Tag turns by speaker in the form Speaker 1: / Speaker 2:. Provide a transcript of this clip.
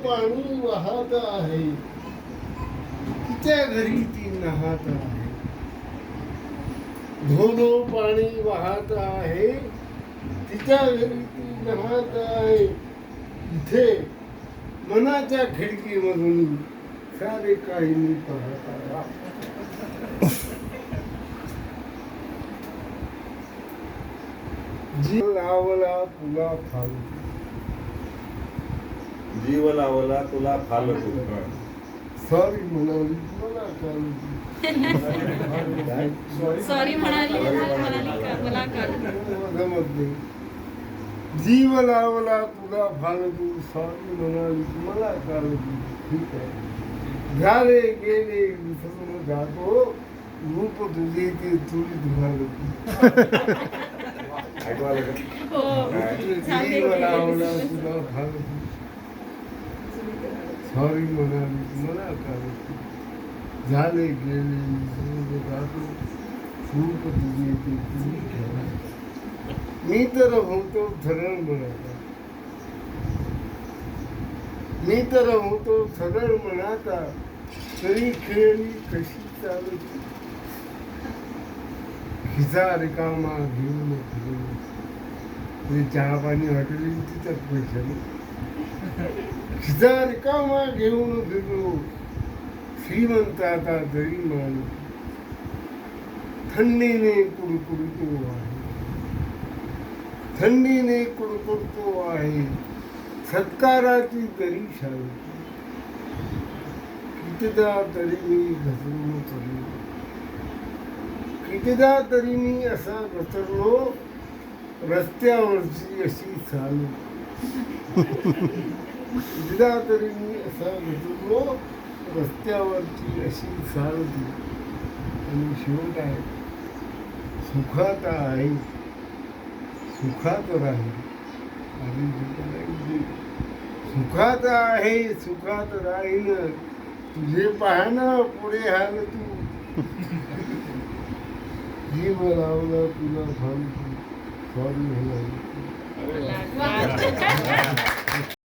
Speaker 1: पाणी वाहत आहे तिच्या घरी ती नाहत आहे. धो पाणी वाहत आहे तिच्या घरी ती नाहत आहे. इथे मनाच्या खिडकीमधून सारे काही मी पाहत आहे. जीव लावला तुला फालतू,
Speaker 2: जीव लावला तुला फालतू.
Speaker 1: सॉरी म्हणाली मला
Speaker 3: सॉरी म्हणाली मला
Speaker 1: जमत नाही. जीव लावला तुला फालतू, सॉरी म्हणाली मला कालतू. ठीक आहे, झाले गेले विसरून जातो, रूप तुझे ते चुलीत घालतो. जीव लावला तुला फालतू, सॉरी म्हणाली मला कालतू. झाले गेले विसरून जातो, रूप तुझे ते चुलीत घालतो. मी तर होतो सरळ मनाचा, मी तर होतो सरळ मनाचा, तरी खेळली कशी चालत. खिसा रिकामा घेऊन फिरलो, चहा पाणी हॉटेल तिथंच पैसे. खिसा रिकामा घेऊन फिरलो, श्रीमंत आता जरी माणूस. थंडीने कुडकुडतो आहे, थंडीने कुडकुडतो आहे, सत्काराची तरी शांती. कितीदा तरी मी घसरलो चढलो, कितीदा तरी मी असा घसरलो, रस्त्यावरची अशी चालू. कितीदा तरी मी असा घसरलो, रस्त्यावरची अशी चालती. आणि शेवट आहे सुखात आहे, सुखात राहील. सुखात आहे, सुखात राहील, तुझे पाहणं पुढे हाल तू. जीव लावला तुला फालतू, सॉरी म्हणाली.